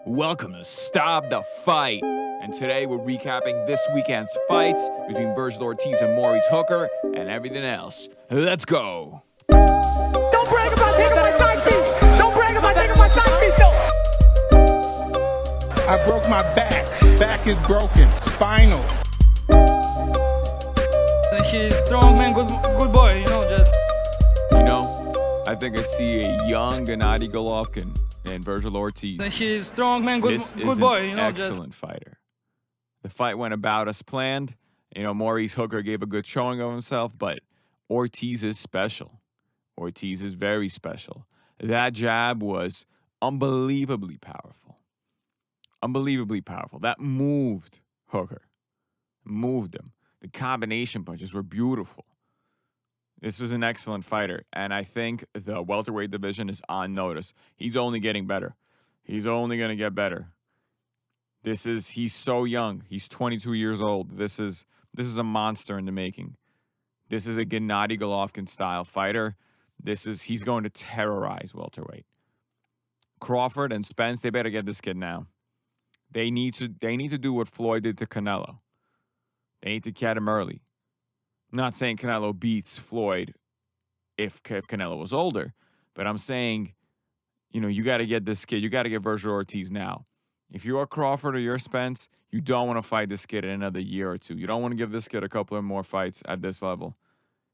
Welcome to Stop the Fight. And today we're recapping this weekend's fights between Vergil Ortiz and Ortiz-Hooker and everything else. Let's go. Don't brag about taking my side piece. Don't brag about taking my side piece. I broke my back. Back is broken. Spinal. He's strong man, good boy, just. I think I see a young Gennady Golovkin in Vergil Ortiz. He's strong man, good boy, excellent fighter. The fight went about as planned. Ortiz-Hooker gave a good showing of himself, but Ortiz is special. Ortiz is very special. That jab was unbelievably powerful. Unbelievably powerful. That moved Hooker. Moved him. The combination punches were beautiful. This is an excellent fighter, and I think the welterweight division is on notice. He's only getting better. He's only going to get better. He's so young. He's 22 years old. This is a monster in the making. This is a Gennady Golovkin style fighter. He's going to terrorize welterweight. Crawford and Spence, they better get this kid now. They need to do what Floyd did to Canelo. They need to catch him early. I'm not saying Canelo beats Floyd if Canelo was older, but I'm saying, you got to get this kid. You got to get Vergil Ortiz now. If you're Crawford or you're Spence, you don't want to fight this kid in another year or two. You don't want to give this kid a couple of more fights at this level.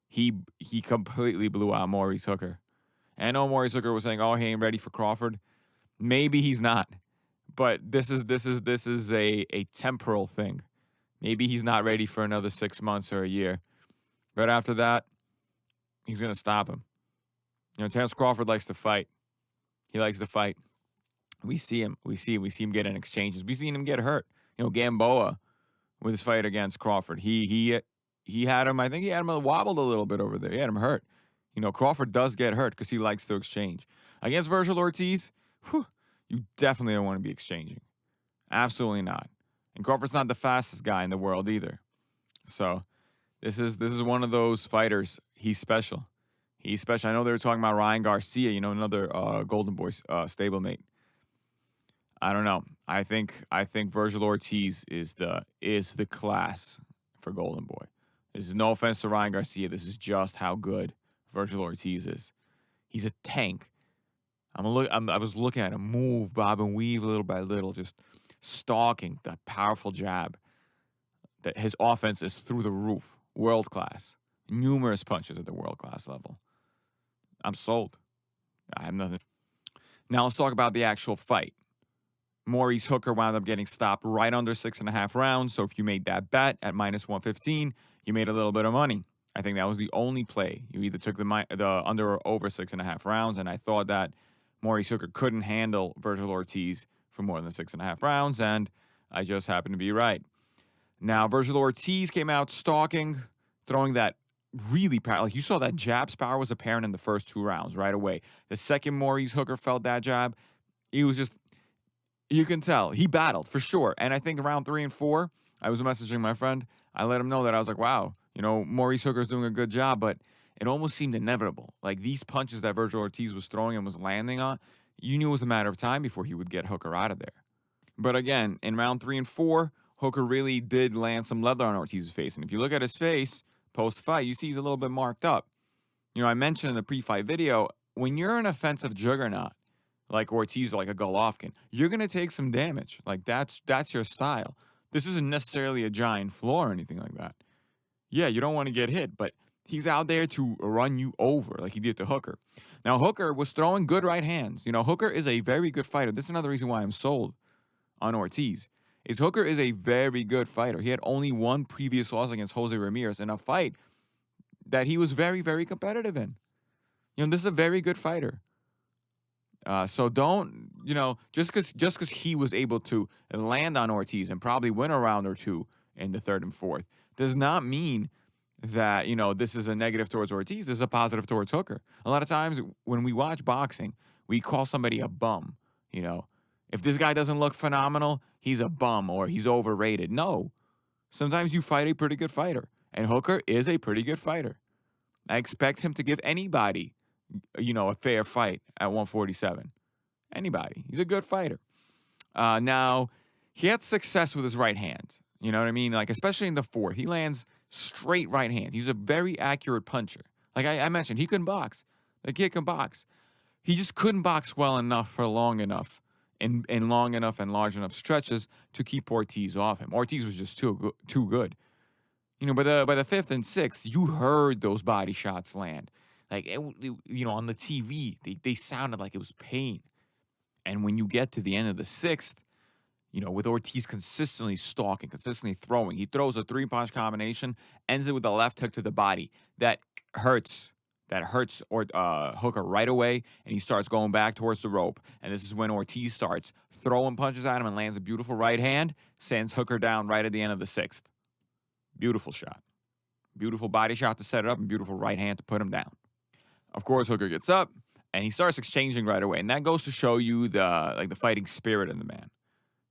He completely blew out Ortiz-Hooker. And I know Ortiz-Hooker was saying, "Oh, he ain't ready for Crawford." Maybe he's not, but this is a temporal thing. Maybe he's not ready for another 6 months or a year. But after that, he's going to stop him. Terence Crawford likes to fight. He likes to fight. We see him. We see him get in exchanges. We've seen him get hurt. Gamboa with his fight against Crawford. He had him, I think he had him wobbled a little bit over there. He had him hurt. Crawford does get hurt because he likes to exchange. Against Vergil Ortiz, you definitely don't want to be exchanging. Absolutely not. And Crawford's not the fastest guy in the world either. So this is one of those fighters. He's special. He's special. I know they were talking about Ryan Garcia, another Golden Boy stablemate. I don't know. I think Vergil Ortiz is the class for Golden Boy. This is no offense to Ryan Garcia. This is just how good Vergil Ortiz is. He's a tank. I was looking at him move, bob and weave little by little, just stalking that powerful jab. That his offense is through the roof. World class. Numerous punches at the world class level. I'm sold. I have nothing. Now let's talk about the actual fight. Ortiz-Hooker wound up getting stopped right under 6.5 rounds. So if you made that bet at -115, you made a little bit of money. I think that was the only play. You either took the under or over 6.5 rounds, and I thought that Ortiz-Hooker couldn't handle Vergil Ortiz for more than 6.5 rounds, and I just happened to be right. Now, Vergil Ortiz came out stalking, throwing that really power. Like you saw that jab's power was apparent in the first 2 rounds right away. The second Ortiz-Hooker felt that jab, he was just, you can tell, he battled for sure. And I think around 3 and 4, I was messaging my friend. I let him know that I was like, wow, Ortiz-Hooker's doing a good job, but it almost seemed inevitable. Like these punches that Vergil Ortiz was throwing and was landing on, you knew it was a matter of time before he would get Hooker out of there. But again, in round 3 and 4, Hooker really did land some leather on Ortiz's face. And if you look at his face post-fight, you see he's a little bit marked up. I mentioned in the pre-fight video, when you're an offensive juggernaut, like Ortiz or like a Golovkin, you're going to take some damage. Like that's your style. This isn't necessarily a giant flaw or anything like that. Yeah, you don't want to get hit, but he's out there to run you over like he did to Hooker. Now, Hooker was throwing good right hands. Hooker is a very good fighter. This is another reason why I'm sold on Ortiz. Hooker is a very good fighter. He had only one previous loss against Jose Ramirez in a fight that he was very, very competitive in. This is a very good fighter. So don't, just because he was able to land on Ortiz and probably win a round or two in the 3rd and 4th does not mean that, this is a negative towards Ortiz. This is a positive towards Hooker. A lot of times when we watch boxing, we call somebody a bum, If this guy doesn't look phenomenal, he's a bum or he's overrated. No. Sometimes you fight a pretty good fighter. And Hooker is a pretty good fighter. I expect him to give anybody, a fair fight at 147. Anybody. He's a good fighter. Now, he had success with his right hand. You know what I mean? Like, especially in the fourth. He lands straight right hands. He's a very accurate puncher. Like I mentioned, he couldn't box. The kid can box. He just couldn't box well enough for long enough in long enough and large enough stretches to keep Ortiz off him. Ortiz was just too good. You know, by the fifth and sixth, you heard those body shots land. Like, you know, on the TV, they sounded like it was pain. And when you get to the end of the sixth, you know, with Ortiz consistently stalking, consistently throwing, he throws a 3-punch combination, ends it with a left hook to the body. That hurts Hooker right away, and he starts going back towards the rope. And this is when Ortiz starts throwing punches at him and lands a beautiful right hand, sends Hooker down right at the end of the sixth. Beautiful shot. Beautiful body shot to set it up, and beautiful right hand to put him down. Of course, Hooker gets up, and he starts exchanging right away. And that goes to show you the fighting spirit in the man.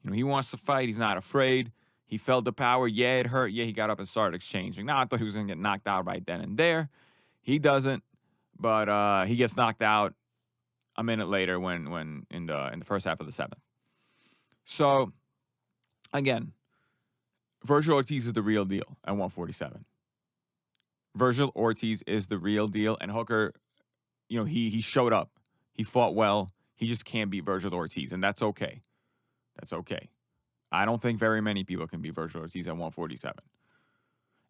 You know, he wants to fight. He's not afraid. He felt the power. Yeah, it hurt. Yeah, he got up and started exchanging. Now, I thought he was going to get knocked out right then and there. He doesn't, but he gets knocked out a minute later when in the first half of the seventh. So, again, Virgil Ortiz is the real deal at 147. Virgil Ortiz is the real deal, and Hooker, you know, he showed up. He fought well. He just can't beat Virgil Ortiz, and that's okay. That's okay. I don't think very many people can beat Virgil Ortiz at 147.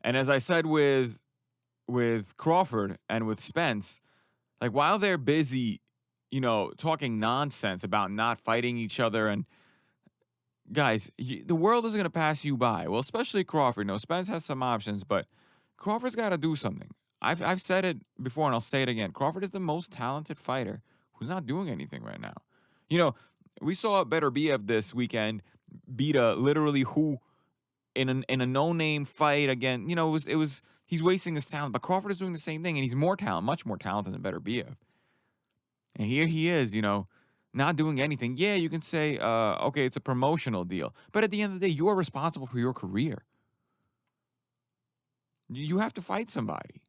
And as I said with Crawford and with Spence, like, while they're busy, you know, talking nonsense about not fighting each other, and guys, the world isn't going to pass you by. Well, especially Crawford. You know, Spence has some options, but Crawford's got to do something. I've said it before, and I'll say it again. Crawford is the most talented fighter who's not doing anything right now. You know, we saw Beterbiev this weekend beat a literally who in a no-name fight again. You know, it was he's wasting his talent, but Crawford is doing the same thing, and he's much more talented than Beterbiev. And here he is, you know, not doing anything. Yeah, you can say, okay, it's a promotional deal, but at the end of the day, you are responsible for your career. You have to fight somebody.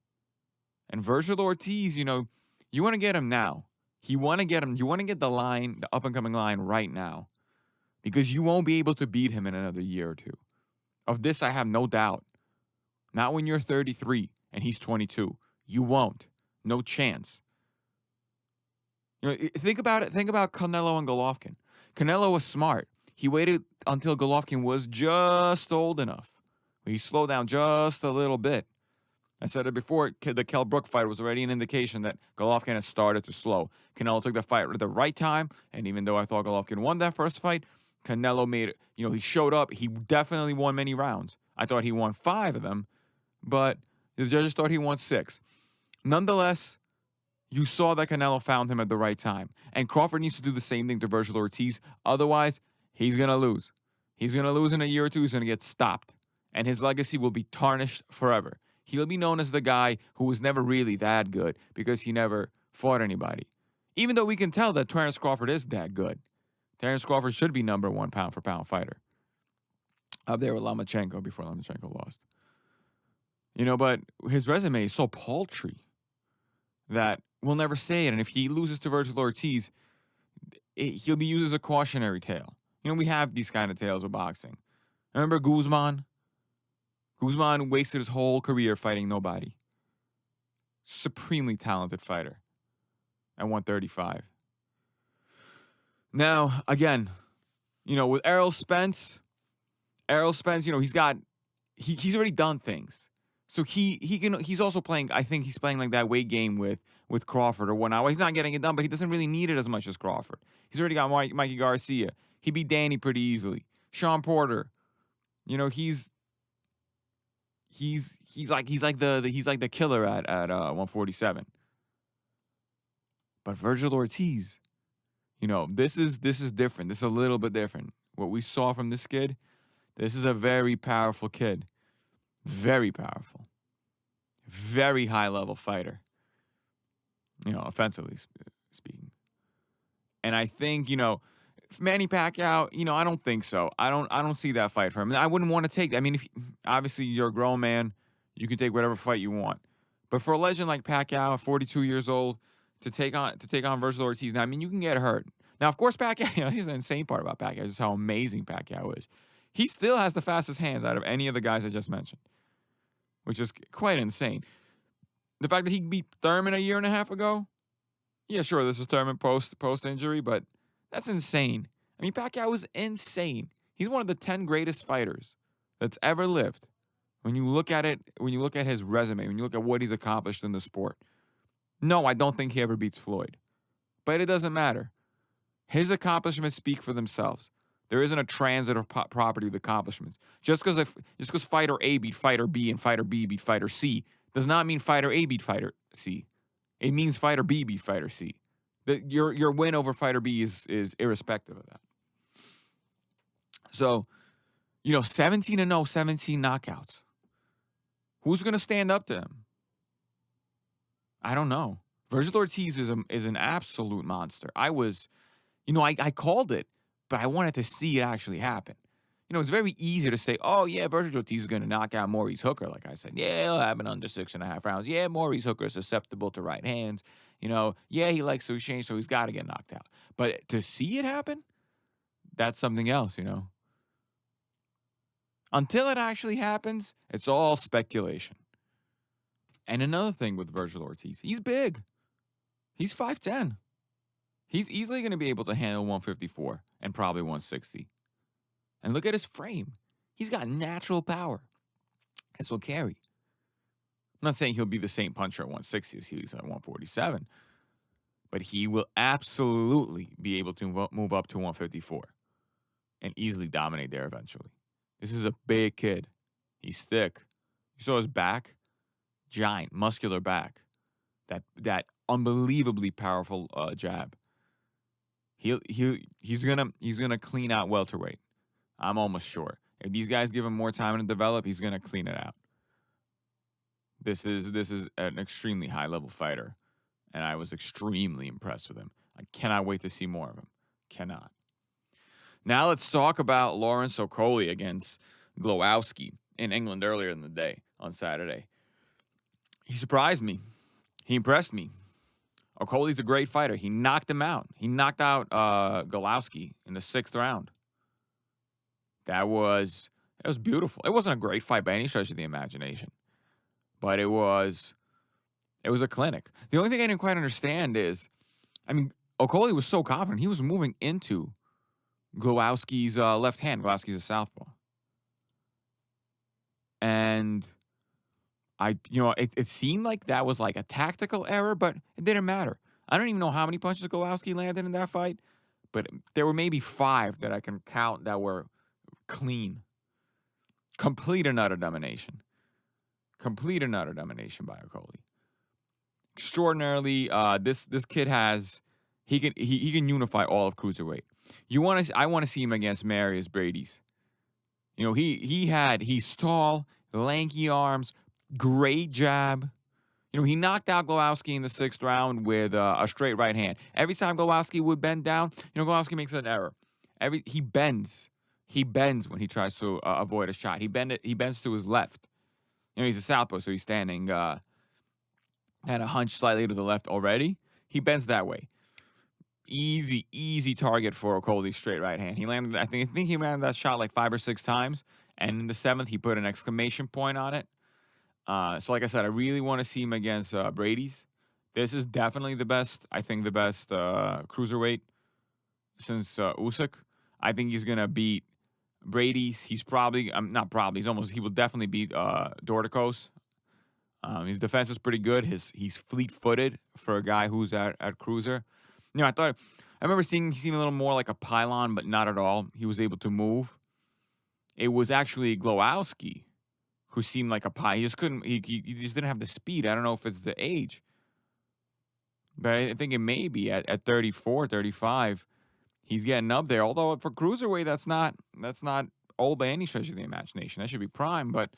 And Virgil Ortiz, you know, you want to get him now. You want to get the up-and-coming line right now, because you won't be able to beat him in another year or two. Of this, I have no doubt. Not when you're 33 and he's 22. You won't. No chance. You know, think about it. Think about Canelo and Golovkin. Canelo was smart. He waited until Golovkin was just old enough. He slowed down just a little bit. I said it before, the Kell Brook fight was already an indication that Golovkin has started to slow. Canelo took the fight at the right time, and even though I thought Golovkin won that first fight, Canelo made it, you know, he showed up. He definitely won many rounds. I thought he won 5 of them, but the judges thought he won 6. Nonetheless, you saw that Canelo found him at the right time. And Crawford needs to do the same thing to Virgil Ortiz. Otherwise, he's going to lose. He's going to lose in a year or two. He's going to get stopped. And his legacy will be tarnished forever. He'll be known as the guy who was never really that good because he never fought anybody. Even though we can tell that Terence Crawford is that good. Terence Crawford should be number 1 pound-for-pound fighter. Up there with Lomachenko before Lomachenko lost. You know, but his resume is so paltry that we'll never say it. And if he loses to Virgil Ortiz, he'll be used as a cautionary tale. You know, we have these kind of tales with boxing. Remember Guzman? Guzman wasted his whole career fighting nobody. Supremely talented fighter at 135. Now, again, you know, with Errol Spence, you know, he's already done things. So he's also playing, I think he's playing like that weight game with Crawford or whatnot. Well, he's not getting it done, but he doesn't really need it as much as Crawford. He's already got Mikey Garcia. He beat Danny pretty easily. Sean Porter. You know, he's like the killer at 147. But Virgil Ortiz, you know, this is different. This is a little bit different. What we saw from this kid, this is a very powerful kid. Very powerful. Very high-level fighter. You know, offensively speaking. And I think, you know, Manny Pacquiao, you know, I don't think so. I don't see that fight for him. I wouldn't want to take. I mean, obviously you're a grown man, you can take whatever fight you want. But for a legend like Pacquiao, 42 years old, to take on Virgil Ortiz, now I mean, you can get hurt. Now, of course, Pacquiao, here's the insane part about Pacquiao, just how amazing Pacquiao is. He still has the fastest hands out of any of the guys I just mentioned, which is quite insane. The fact that he beat Thurman a year and a half ago, yeah, sure, this is Thurman post-injury, but that's insane. I mean, Pacquiao is insane. He's one of the 10 greatest fighters that's ever lived. When you look at it, when you look at his resume, when you look at what he's accomplished in the sport. No, I don't think he ever beats Floyd. But it doesn't matter. His accomplishments speak for themselves. There isn't a transitive property of accomplishments. Just because fighter A beat fighter B and fighter B beat fighter C does not mean fighter A beat fighter C. It means fighter B beat fighter C. Your win over fighter B is irrespective of that. So, 17-0, 17 knockouts. Who's going to stand up to him? I don't know. Vergil Ortiz is an absolute monster. I called it, but I wanted to see it actually happen. It's very easy to say, oh, yeah, Vergil Ortiz is going to knock out Maurice-Hooker, like I said. Yeah, he'll have it under 6.5 rounds. Yeah, Maurice-Hooker is susceptible to right hands. Yeah, he likes to exchange, so he's got to get knocked out. But to see it happen, that's something else, Until it actually happens, it's all speculation. And another thing with Vergil Ortiz, he's big. He's 5'10". He's easily going to be able to handle 154 and probably 160. And look at his frame. He's got natural power. This will carry. I'm not saying he'll be the same puncher at 160 as he is at 147, but he will absolutely be able to move up to 154 and easily dominate there eventually. This is a big kid. He's thick. You saw his back? Giant, muscular back. That unbelievably powerful jab. He's gonna clean out welterweight. I'm almost sure. If these guys give him more time to develop, he's gonna clean it out. This is an extremely high level fighter, and I was extremely impressed with him. I cannot wait to see more of him. Cannot. Now let's talk about Lawrence Okolie against Glowacki in England earlier in the day on Saturday. He surprised me. He impressed me. Okolie's a great fighter. He knocked him out. He knocked out Glowacki in the 6th round. It was beautiful. It wasn't a great fight by any stretch of the imagination, but it was a clinic. The only thing I didn't quite understand is, Okolie was so confident. He was moving into Glowacki's left hand. Glowacki's a southpaw. And it seemed like that was like a tactical error, but it didn't matter. I don't even know how many punches Glowacki landed in that fight, but there were maybe 5 that I can count that were clean. Complete and utter domination. Complete and utter domination by Okolie. Extraordinarily, this kid he can unify all of cruiserweight. I want to see him against Marius Braidy's. He's tall, lanky arms, great jab. He knocked out Glowacki in the 6th round with a straight right hand. Every time Glowacki would bend down, Glowacki makes an error. He bends. He bends when he tries to avoid a shot. He bends to his left. He's a southpaw, so he's standing kind of hunched slightly to the left already. He bends that way. Easy target for Okolie's straight right hand. He landed. I think he landed that shot like 5 or 6 times, and in the 7th he put an exclamation point on it. So like I said, I really want to see him against Brady's. This is definitely the best. I think the best cruiserweight since Usyk. I think he's gonna beat Brady's. He's probably not probably. He will definitely beat Dorticos. His defense is pretty good. He's fleet-footed for a guy who's at cruiser. I remember seeing a little more like a pylon, but not at all. He was able to move. It was actually Glowacki who seemed like a pie. He just couldn't. He just didn't have the speed. I don't know if it's the age, but I think it may be at 34, 35. He's getting up there. Although for cruiserweight, that's not old by any stretch of the imagination. That should be prime. But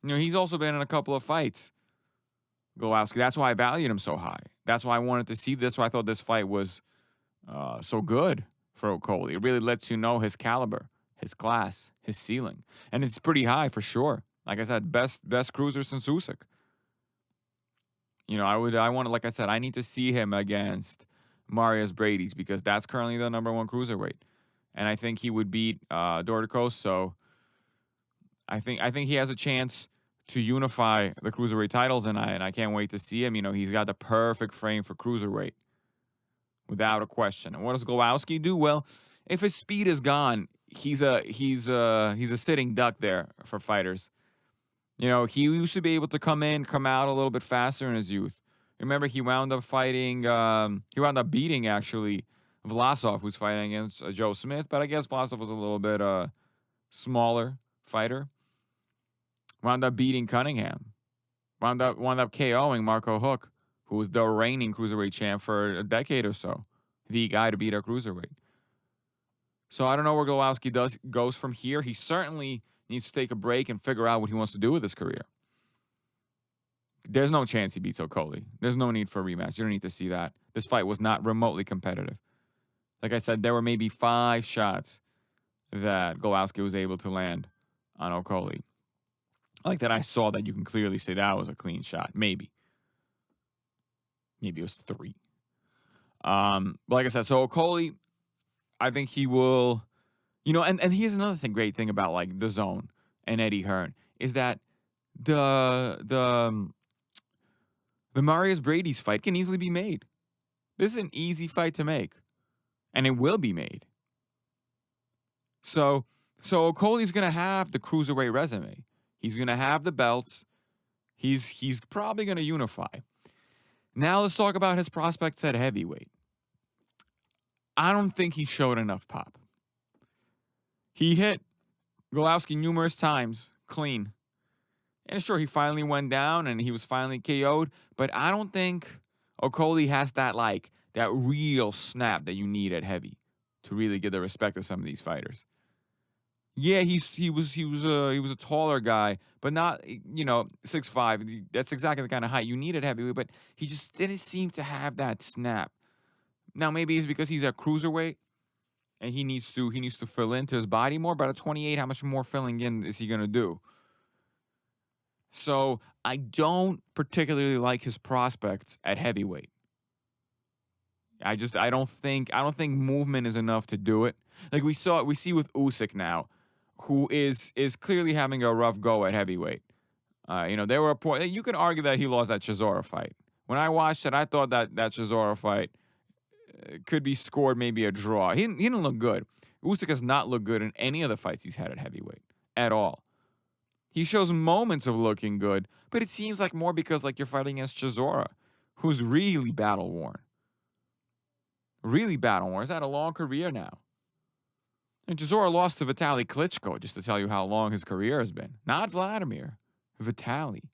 he's also been in a couple of fights. Glowacki. That's why I valued him so high. That's why I wanted to see this. Why I thought this fight was so good for Okolie. It really lets you know his caliber, his class, his ceiling, and it's pretty high for sure. Like I said, best cruiser since Usyk. Like I said, I need to see him against Marius Brady's because that's currently the #1 cruiserweight. And I think he would beat Dorticos, so I think he has a chance to unify the cruiserweight titles, and I can't wait to see him. You know, he's got the perfect frame for cruiserweight, without a question. And what does Glowacki do? Well, if his speed is gone, he's a sitting duck there for fighters. You know, he used to be able to come out a little bit faster in his youth. Remember, he wound up beating actually Vlasov, who's fighting against Joe Smith, but I guess Vlasov was a little bit smaller fighter. Wound up beating Cunningham. Wound up KOing Marco Hook, who was the reigning cruiserweight champ for a decade or so. The guy to beat a cruiserweight. So I don't know where Glowacki goes from here. He certainly needs to take a break and figure out what he wants to do with his career. There's no chance he beats Okolie. There's no need for a rematch. You don't need to see that. This fight was not remotely competitive. Like I said, there were maybe 5 shots that Glowacki was able to land on Okolie. Like that I saw that you can clearly say that was a clean shot. Maybe. Maybe it was 3. But like I said, so Okolie, I think he will, you know, and here's another great thing about like the Zone and Eddie Hearn is that the Marius Brady's fight can easily be made. This is an easy fight to make, and it will be made. So Okolie's gonna have the cruiserweight resume. He's gonna have the belts. He's probably gonna unify. Now let's talk about his prospects at heavyweight. I don't think he showed enough pop. He hit Glowacki numerous times, clean. And sure, he finally went down and he was finally KO'd, but I don't think Okolie has that real snap that you need at heavy to really get the respect of some of these fighters. Yeah, he was a taller guy, but not, 6'5". That's exactly the kind of height you need at heavyweight, but he just didn't seem to have that snap. Now maybe it's because he's a cruiserweight and he needs to fill into his body more, but at 28, how much more filling in is he gonna do? So I don't particularly like his prospects at heavyweight. I don't think movement is enough to do it. Like we see with Usyk now, who is clearly having a rough go at heavyweight. There were a point you could argue that he lost that Chisora fight. When I watched it, I thought that Chisora fight could be scored maybe a draw. He didn't look good. Usyk has not looked good in any of the fights he's had at heavyweight at all. He shows moments of looking good, but it seems like more because you're fighting against Chisora, who's really battle worn. Really battle worn. He's had a long career now. And Chisora lost to Vitaly Klitschko, just to tell you how long his career has been. Not Vladimir, Vitaly.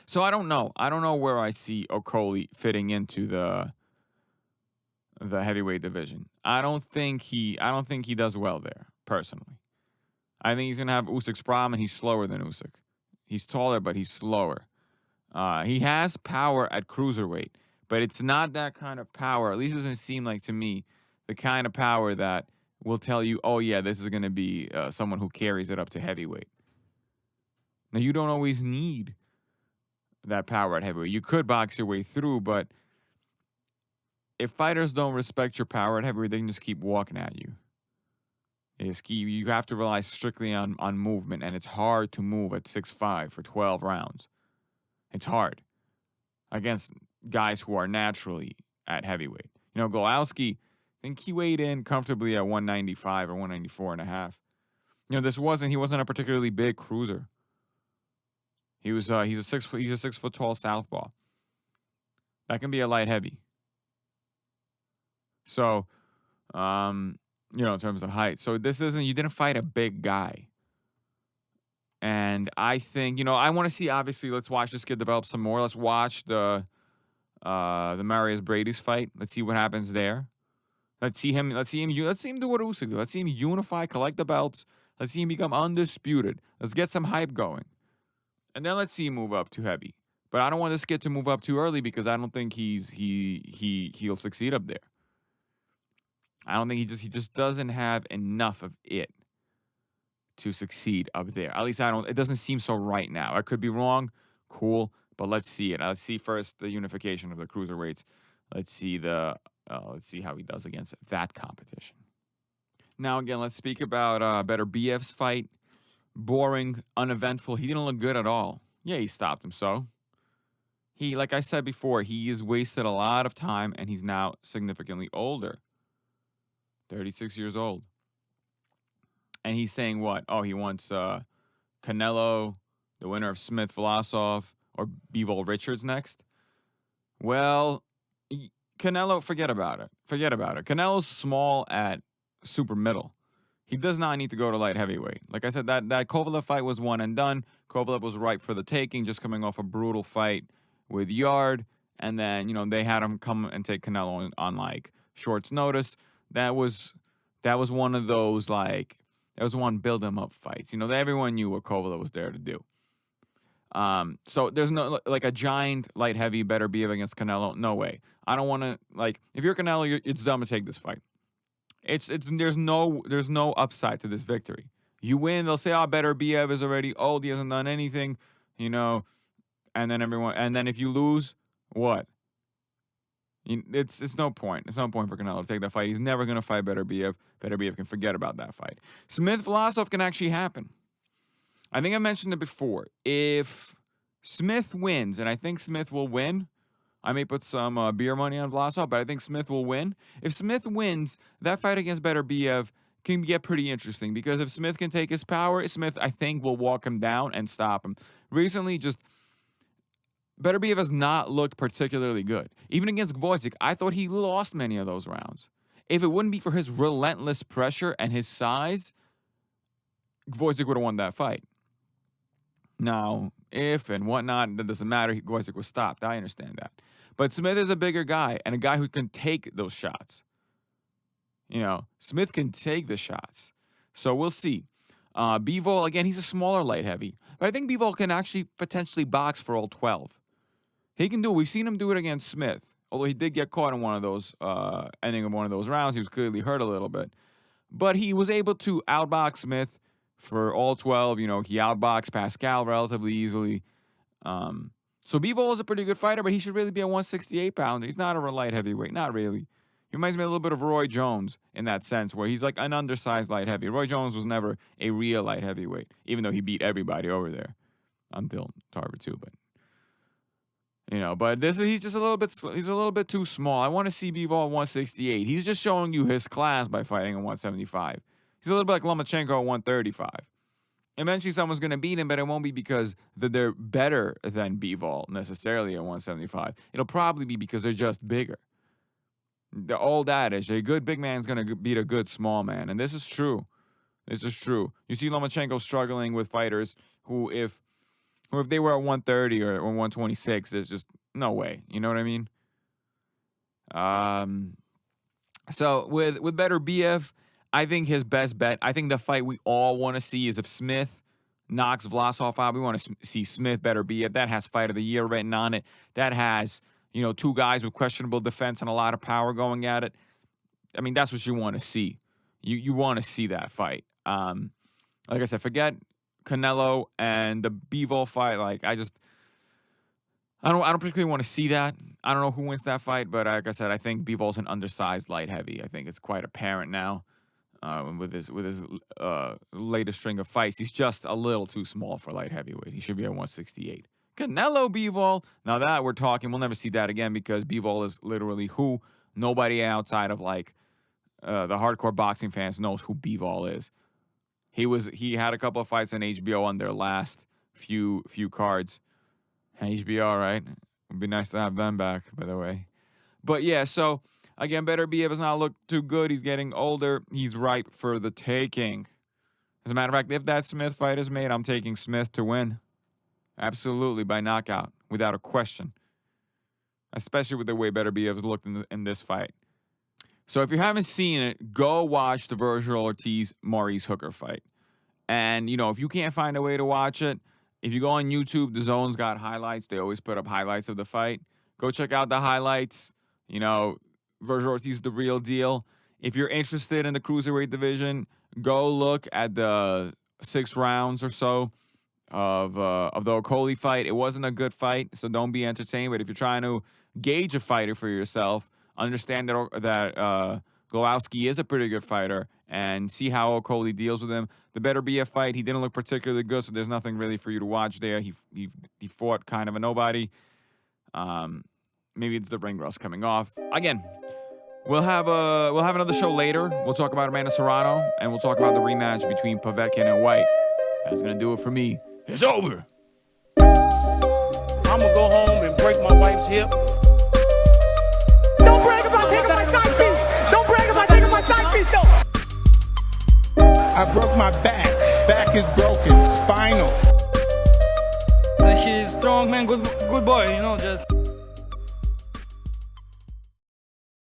So I don't know. I don't know where I see Okolie fitting into the heavyweight division. I don't think he does well there, personally. I think he's gonna have Usyk's problem, and he's slower than Usyk. He's taller, but he's slower. He has power at cruiserweight, but it's not that kind of power. At least it doesn't seem like to me the kind of power that will tell you, oh yeah, this is gonna be someone who carries it up to heavyweight. Now you don't always need that power at heavyweight. You could box your way through, but if fighters don't respect your power at heavyweight, they can just keep walking at you. You have to rely strictly on movement, and it's hard to move at 6'5" for 12 rounds. It's hard against guys who are naturally at heavyweight. Glowacki, I think he weighed in comfortably at 195 or 194 and a half. He wasn't a particularly big cruiser. He's a 6 foot tall southpaw. That can be a light heavy. So, in terms of height. So you didn't fight a big guy. And I think, I want to see, obviously, let's watch this kid develop some more. Let's watch the Marius Brady's fight. Let's see what happens there. Let's see him do what Usyk did. Let's see him unify, collect the belts. Let's see him become undisputed. Let's get some hype going. And then let's see him move up to heavy. But I don't want this kid to move up too early because I don't think he'll succeed up there. I don't think he just doesn't have enough of it to succeed up there. At least it doesn't seem so right now. I could be wrong. Cool. But let's see it. Let's see first the unification of the cruiserweights let's see how he does against that competition. Now, again, let's speak about Beterbiev's fight. Boring, uneventful. He didn't look good at all. Yeah, he stopped him, so. He, like I said before, he has wasted a lot of time, and he's now significantly older. 36 years old. And he's saying what? Oh, he wants Canelo, the winner of Smith-Vlasov, or Bivol-Richards next. Well, Canelo, forget about it. Forget about it. Canelo's small at super middle. He does not need to go to light heavyweight. Like I said, that Kovalev fight was one and done. Kovalev was ripe for the taking, just coming off a brutal fight with Yard. And then, you know, they had him come and take Canelo on like short's notice. That was one of those, like, that was one build him up fights. You know, everyone knew what Kovalev was there to do. So there's no, like, a giant light heavy Beterbiev against Canelo. No way. I don't want to, like, if you're Canelo, it's dumb to take this fight. There's no upside to this victory. You win, they'll say, oh, Beterbiev is already old, he hasn't done anything, you know, and then if you lose, what? It's no point. It's no point for Canelo to take that fight. He's never going to fight Beterbiev. Beterbiev can forget about that fight. Smith-Vlasov can actually happen. I think I mentioned it before. If Smith wins, and I think Smith will win, I may put some beer money on Vlasov, but I think Smith will win. If Smith wins, that fight against Beterbiev can get pretty interesting, because if Smith can take his power, Smith, I think, will walk him down and stop him. Recently, Beterbiev has not looked particularly good. Even against Glowacki, I thought he lost many of those rounds. If it wouldn't be for his relentless pressure and his size, Glowacki would have won that fight. Now, if and whatnot, that doesn't matter. Glowacki was stopped. I understand that. But Smith is a bigger guy and a guy who can take those shots. You know, Smith can take the shots. So we'll see. Bivol, again, he's a smaller light heavy. But I think Bivol can actually potentially box for all 12. He can do it. We've seen him do it against Smith. Although he did get caught in one of those, ending of one of those rounds. He was clearly hurt a little bit. But he was able to outbox Smith for all 12. You know, he outboxed Pascal relatively easily. So Bivol is a pretty good fighter, but he should really be a 168-pounder. He's not a light heavyweight. Not really. He reminds me a little bit of Roy Jones in that sense, where he's like an undersized light heavy. Roy Jones was never a real light heavyweight, even though he beat everybody over there until Tarver too. But you know, he's just a little bit too small. I want to see Bivol at 168. He's just showing you his class by fighting at 175. He's a little bit like Lomachenko at 135. Eventually, someone's going to beat him, but it won't be because they're better than Bivol necessarily at 175. It'll probably be because they're just bigger. The old adage, a good big man is going to beat a good small man. And this is true. This is true. You see Lomachenko struggling with fighters who if they were at 130 or 126, there's just no way. You know what I mean? So with Beterbiev, I think his best bet, I think the fight we all want to see is if Smith knocks Vlasov out. We want to see Smith Beterbiev. That has fight of the year written on it. That has, you know, two guys with questionable defense and a lot of power going at it. I mean, that's what you want to see. You want to see that fight. Like I said, forget Canelo and the Bivol fight. Like, I don't particularly want to see that. I don't know who wins that fight, but like I said, I think Bivol's an undersized light heavy. I think it's quite apparent now. With his latest string of fights, he's just a little too small for light heavyweight. He should be at 168. Canelo Bivol, now that we're talking, we'll never see that again because Bivol is literally who nobody outside of like the hardcore boxing fans knows who Bivol is. He had a couple of fights on HBO on their last few cards. HBO, right? It'd be nice to have them back, by the way. But yeah, so again, Beterbiev has not looked too good. He's getting older. He's ripe for the taking. As a matter of fact, if that Smith fight is made, I'm taking Smith to win. Absolutely, by knockout, without a question. Especially with the way Beterbiev looked in this fight. So if you haven't seen it, go watch the Virgil Ortiz-Maurice-Hooker fight. And, you know, if you can't find a way to watch it, if you go on YouTube, the Zone's got highlights. They always put up highlights of the fight. Go check out the highlights. You know, Virgil Ortiz is the real deal. If you're interested in the cruiserweight division, go look at the 6 rounds or so of the Okolie fight. It wasn't a good fight, so don't be entertained. But if you're trying to gauge a fighter for yourself, understand that Glowacki is a pretty good fighter, and see how Okolie deals with him. The Beterbiev fight, he didn't look particularly good, so there's nothing really for you to watch there. He fought kind of a nobody. Maybe it's the ring rust coming off. Again, we'll have another show later. We'll talk about Amanda Serrano, and we'll talk about the rematch between Povetkin and White. That's gonna do it for me. It's over. I'm gonna go home and break my wife's hip. Don't brag about taking my side piece. Don't brag about taking my side piece, though. I broke my back. Back is broken. Spinal. He's strong, man. Good boy. You know, just.